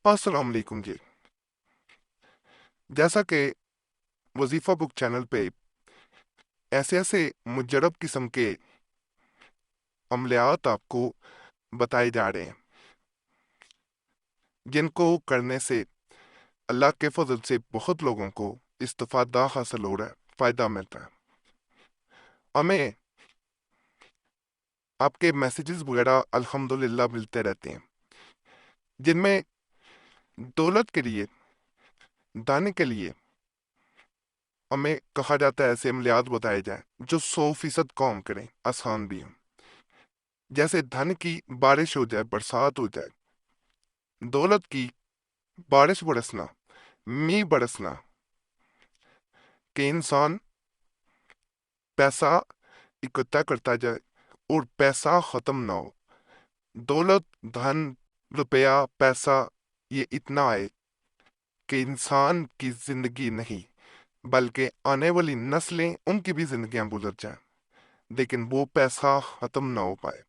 अस्सलाम वालेकुम जी। जैसा कि वजीफा बुक चैनल पे ऐसे ऐसे मुजरब किस्म के अमलियात आपको बताए जा रहे हैं जिनको करने से अल्लाह के फजल से बहुत लोगों को इस्तिफादा हासिल हो रहा है, फायदा मिल रहा है। हमें आपके मैसेजेस वगैरह अल्हम्दुलिल्लाह मिलते रहते हैं जिनमें दौलत के लिए, दाने के लिए हमें कहा जाता है ऐसे अमलियात बताए जाएं जो 100% काम करें, आसान भी हों। जैसे धन की बारिश हो जाए, बरसात हो जाए, दौलत की बारिश बरसना, मींह बरसना, कि इंसान पैसा इकट्ठा करता जाए और पैसा खत्म ना हो। दौलत, धन, रुपया, पैसा ये इतना आए कि इंसान की जिंदगी नहीं बल्कि आने वाली नस्लें उनकी भी जिंदगियां गुजर जाए, लेकिन वो पैसा खत्म ना हो पाए।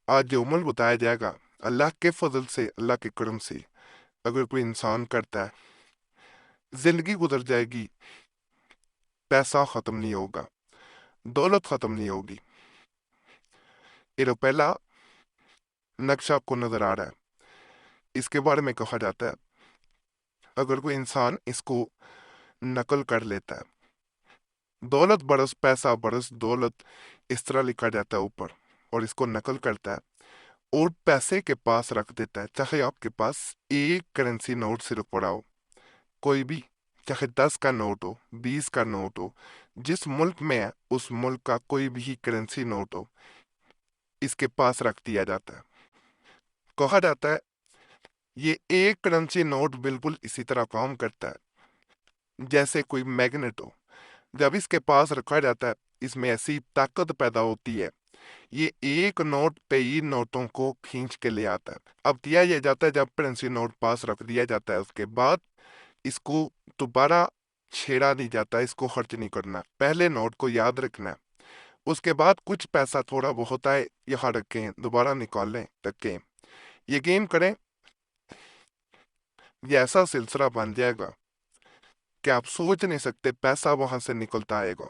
आज जो अमल बताया जाएगा अल्लाह के फजल से, अल्लाह के करम से अगर कोई इंसान करता है, जिंदगी गुजर जाएगी, पैसा खत्म नहीं होगा, दौलत खत्म नहीं होगी। ये पहला नक्शा आपको नजर आ रहा है। इसके बारे में कहा जाता है अगर कोई इंसान इसको नकल कर लेता है, दौलत बरस पैसा बरस दौलत, इस तरह लिखा जाता है ऊपर, और इसको नकल करता है और पैसे के पास रख देता है, चाहे आपके पास एक करेंसी नोट सिर्फ पड़ा हो, कोई भी, चाहे 10 का नोट हो, 20 का नोट हो, जिस मुल्क में है उस मुल्क का कोई भी करेंसी नोट हो, इसके पास रख दिया जाता है। कहा जाता है ये एक करेंसी नोट बिल्कुल इसी तरह काम करता है जैसे कोई मैग्नेट हो। जब इसके पास रखा जाता है, इसमें ऐसी ताकत पैदा होती है, ये एक नोट पे ही नोटों को खींच के ले आता है। अब दिया यह जाता है, जब करेंसी नोट पास रख दिया जाता है उसके बाद इसको दोबारा छेड़ा नहीं जाता, इसको खर्च नहीं करना, पहले नोट को याद रखना है। उसके बाद कुछ पैसा थोड़ा बहुत आए यहाँ रखें, दोबारा निकाल लें, रखें, ये गेम करें, ये ऐसा सिलसिला बन जाएगा कि आप सोच नहीं सकते पैसा वहां से निकलता आएगा।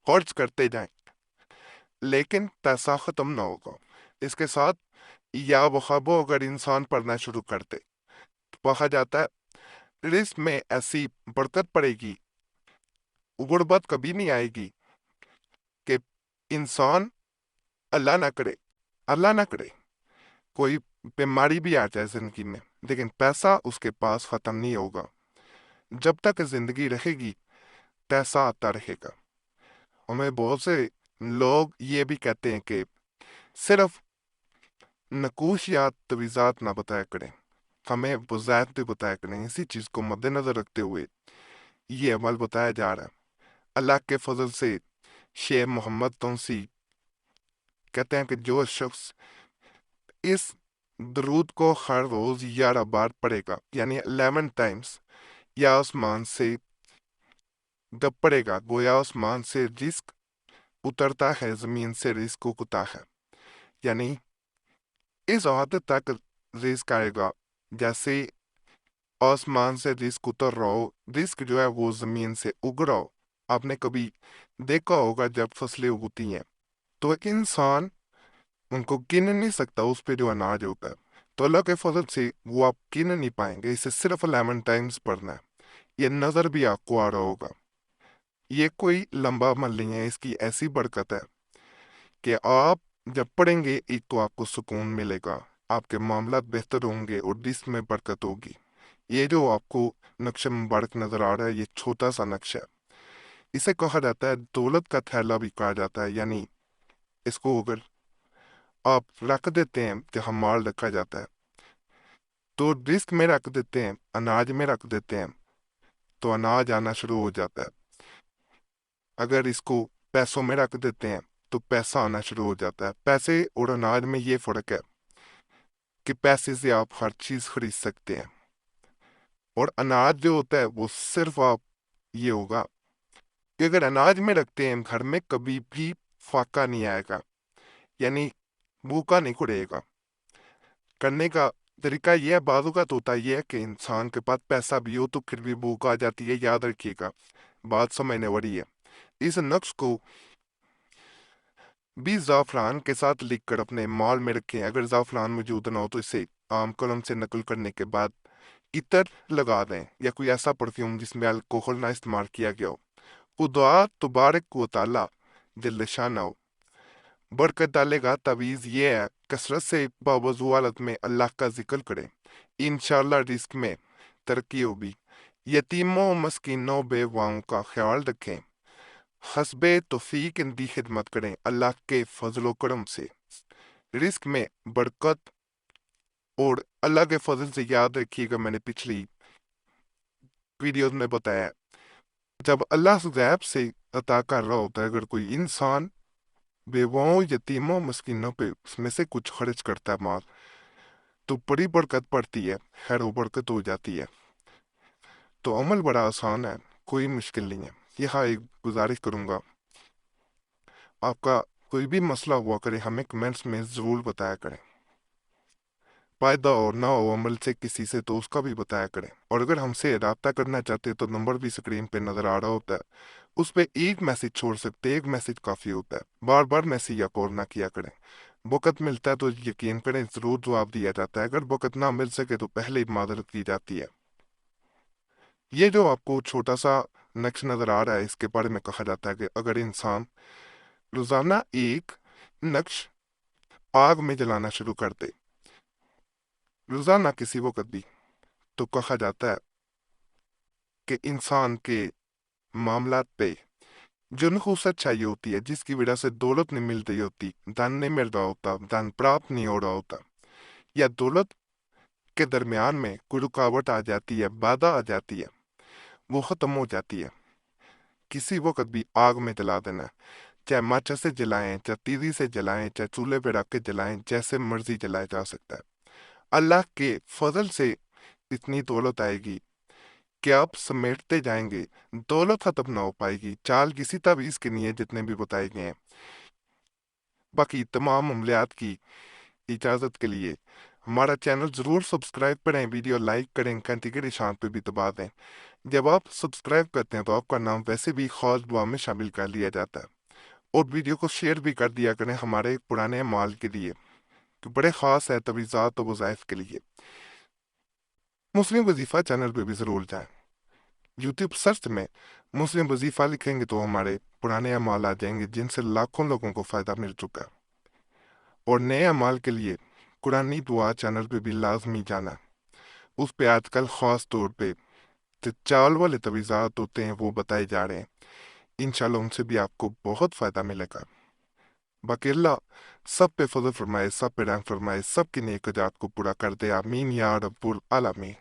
खर्च करते जाएं लेकिन पैसा खत्म ना होगा। इसके साथ या वहाबो अगर इंसान पढ़ना शुरू करते, कहा जाता है रिस्क में ऐसी बरकत पड़ेगी, गुर्बत कभी नहीं आएगी कि इंसान अल्लाह ना करे, अल्लाह ना करे कोई बीमारी भी आ जाए जिंदगी में, लेकिन पैसा उसके पास खत्म नहीं होगा। जब तक जिंदगी रहेगी पैसा आता रहेगा। हमें बहुत से लोग ये भी कहते हैं कि सिर्फ नकूश या तवीज़ात ना बताया करें, हमें वज़ायत भी बताया करें। इसी चीज़ को मद्देनजर रखते हुए ये अमल बताया जा रहा है। अल्लाह के फजल से शेख मोहम्मद तौसी कहते हैं कि जो शख्स इस दरूद को हर रोज 11 बार पढ़ेगा, यानी 11 टाइम्स, या आसमान से जब पढ़ेगा गोया आसमान से रिस्क उतरता है, जमीन से रिस्क उगता है, यानी इस हद तक रिस्क आएगा जैसे आसमान से रिस्क उतर रहा हो, रिस्क जो है वो जमीन से उग रहा हो। आपने कभी देखा होगा जब फसलें उगती हैं तो एक इंसान उनको गिन नहीं सकता, उस पे जो अनाज होता है, तो अल्लाह के फजल से वो आप गिन नहीं पाएंगे। इसे सिर्फ 11 टाइम्स पढ़ना है, ये नजर भी आपको आ रहा होगा। ये कोई लंबा अमल नहीं है, इसकी ऐसी बरकत है कि आप जब पढ़ेंगे एक तो आपको सुकून मिलेगा, आपके मामला बेहतर होंगे और रिस्क में बरकत होगी। ये जो आपको नक्शा मुबारक नजर आ रहा है, ये छोटा सा नक्शा है। इसे कहा जाता है दौलत का थैला भी कहा जाता है, यानी इसको अगर आप रख देते हैं जहाँ माल रखा जाता है, तो रिस्क में रख देते हैं, अनाज में रख देते हैं, तो अनाज आना शुरू हो जाता है। अगर इसको पैसों में रख देते हैं तो पैसा आना शुरू हो जाता है। पैसे और अनाज में ये फर्क है कि पैसे से आप हर चीज खरीद सकते हैं, और अनाज जो होता है वो सिर्फ आप, ये होगा कि अगर अनाज में रखते हैं घर में कभी भी फाका नहीं आएगा, यानी भूखा नहीं खुड़ेगा। करने का طریقہ یہ ہے، بعض اوقات ہوتا یہ ہے کہ انسان کے پاس پیسہ بھی ہو تو پھر بھی بھوک آ جاتی ہے، یاد رکھیے گا، بات سمجھنے والی ہے۔ اس نقش کو بھی زعفران کے ساتھ لکھ کر اپنے مال میں رکھیں۔ اگر زعفران موجود نہ ہو تو اسے عام قلم سے نقل کرنے کے بعد عطر لگا دیں، یا کوئی ایسا پرفیوم جس میں الکوہل نہ استعمال کیا گیا ہو۔ خدا تبارک و تعالیٰ دل نشانہ ہو، برکت ڈالے گا۔ تعویذ یہ ہے، کثرت سے باوضو حالت میں اللہ کا ذکر کریں، انشاءاللہ رزق میں ترقی ہوگی۔ یتیموں، مسکینوں، بیواؤں کا خیال رکھیں، حسب توفیق ان کی خدمت کریں اللہ کے فضل و کرم سے، رزق میں برکت۔ اور اللہ کے فضل سے یاد رکھیے گا، میں نے پچھلی ویڈیوز میں بتایا، جب اللہ غیب سے عطا کر رہا ہوتا ہے، اگر کوئی انسان بیواؤں، یتیموں، مسکینوں پہ اس میں سے کچھ خرچ کرتا ہے مال، تو بڑی برکت پڑتی ہے، خیر و برکت ہو جاتی ہے۔ تو عمل بڑا آسان ہے، کوئی مشکل نہیں ہے۔ یہاں ایک گزارش کروں گا، آپ کا کوئی بھی مسئلہ ہوا کرے ہمیں کمنٹس میں ضرور بتایا کریں، فائدہ اور نہ ہو عمل سے کسی سے تو اس کا بھی بتایا کریں۔ اور اگر ہم سے رابطہ کرنا چاہتے تو نمبر بھی سکرین پہ نظر آ رہا ہوتا ہے، اس پہ ایک میسج چھوڑ سکتے، ایک میسج کافی ہوتا ہے، بار بار میسج یا کال نہ کیا کریں۔ وقت ملتا ہے تو یقین کریں ضرور جواب دیا جاتا ہے، اگر وقت نہ مل سکے تو پہلے ہی معذرت کی جاتی ہے۔ یہ جو آپ کو چھوٹا سا نقش نظر آ رہا ہے، اس کے بارے میں کہا جاتا ہے کہ اگر انسان روزانہ ایک نقش آگ میں جلانا شروع کر دے، روزانہ کسی وقت بھی، تو کہا جاتا ہے کہ انسان کے معاملات پہ جو نحوست چاہیے ہوتی ہے، جس کی وجہ سے دولت نہیں مل رہی ہوتی، دھن نہیں مل رہا ہوتا، دھن پراپت نہیں ہو رہا ہوتا، یا دولت کے درمیان میں کوئی رکاوٹ آ جاتی ہے، بادھا آ جاتی ہے، وہ ختم ہو جاتی ہے، کسی وقت بھی آگ میں جلا دینا ہے، چاہے ماچا سے جلائیں، چاہے تیزی سے جلائیں، چاہے چولہے پہ رکھ کے جلائیں، جیسے مرضی جلایا جا سکتا ہے۔ اللہ کے فضل سے اتنی دولت آئے گی کہ آپ سمیٹتے جائیں گے، دولت ختم نہ ہو پائے گی، چال کسی تعویذ کے نہیں ہے جتنے بھی بتائے گئے ہیں۔ باقی تمام عملیات کی اجازت کے لیے ہمارا چینل ضرور سبسکرائب کریں، ویڈیو لائک کریں، گھنٹی کے نشان پہ بھی دبا دیں۔ جب آپ سبسکرائب کرتے ہیں تو آپ کا نام ویسے بھی خاص دعا میں شامل کر لیا جاتا ہے، اور ویڈیو کو شیئر بھی کر دیا کریں ہمارے پرانے اعمال کے لیے، کہ بڑے خاص ہے تجویزات و وظائف کے لیے۔ مسلم وظیفہ چینل پہ بھی ضرور جائیں، یوٹیوب سرچ میں مسلم وظیفہ لکھیں گے تو ہمارے پرانے اعمال آ جائیں گے، جن سے لاکھوں لوگوں کو فائدہ مل چکا ہے۔ اور نئے اعمال کے لیے قرآنی دعا چینل پہ بھی لازمی جانا، اس پہ آج کل خاص طور پہ جو چال والے تجویزات ہوتے ہیں وہ بتائے جا رہے ہیں، انشاءاللہ ان سے بھی آپ کو بہت فائدہ ملے گا۔ باقی اللہ سب پہ فضل فرمائے، سب پہ رحم فرمائے، سب کی نیک حاجات کو پورا کر دے، آمین یا رب العالمین۔